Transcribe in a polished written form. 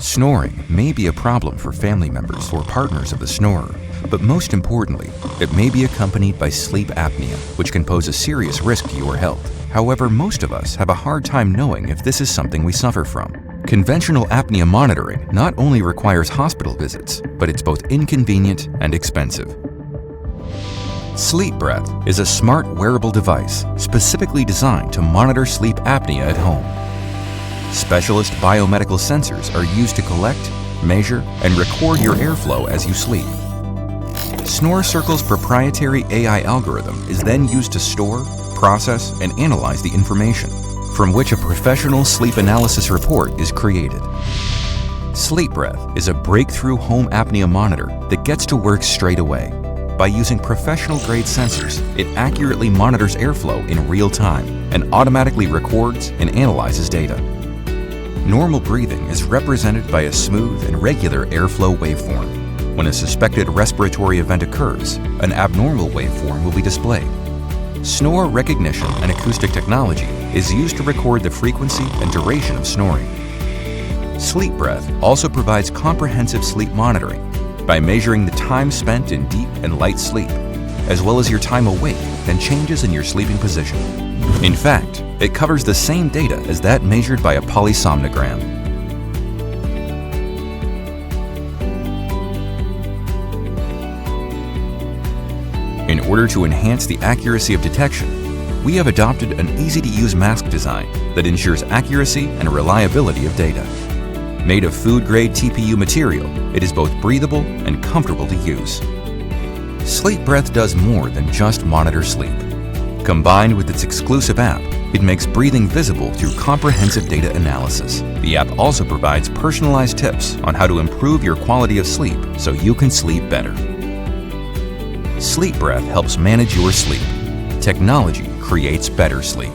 Snoring may be a problem for family members or partners of the snorer, but most importantly, it may be accompanied by sleep apnea, which can pose a serious risk to your health. However, most of us have a hard time knowing if this is something we suffer from. Conventional apnea monitoring not only requires hospital visits, but it's both inconvenient and expensive. Sleep Breath is a smart wearable device specifically designed to monitor sleep apnea at home. Specialist biomedical sensors are used to collect, measure, and record your airflow as you sleep. SnoreCircle's proprietary AI algorithm is then used to store, process, and analyze the information, from which a professional sleep analysis report is created. Sleep Breath is a breakthrough home apnea monitor that gets to work straight away. By using professional-grade sensors, it accurately monitors airflow in real time and automatically records and analyzes data. Normal breathing is represented by a smooth and regular airflow waveform. When a suspected respiratory event occurs, an abnormal waveform will be displayed. Snore recognition and acoustic technology is used to record the frequency and duration of snoring. Sleep Breath also provides comprehensive sleep monitoring by measuring the time spent in deep and light sleep, as well as your time awake and changes in your sleeping position. In fact, it covers the same data as that measured by a polysomnogram. In order to enhance the accuracy of detection, we have adopted an easy-to-use mask design that ensures accuracy and reliability of data. Made of food-grade TPU material, it is both breathable and comfortable to use. Sleep Breath does more than just monitor sleep. Combined with its exclusive app, it makes breathing visible through comprehensive data analysis. The app also provides personalized tips on how to improve your quality of sleep so you can sleep better. Sleep Breath helps manage your sleep. Technology creates better sleep.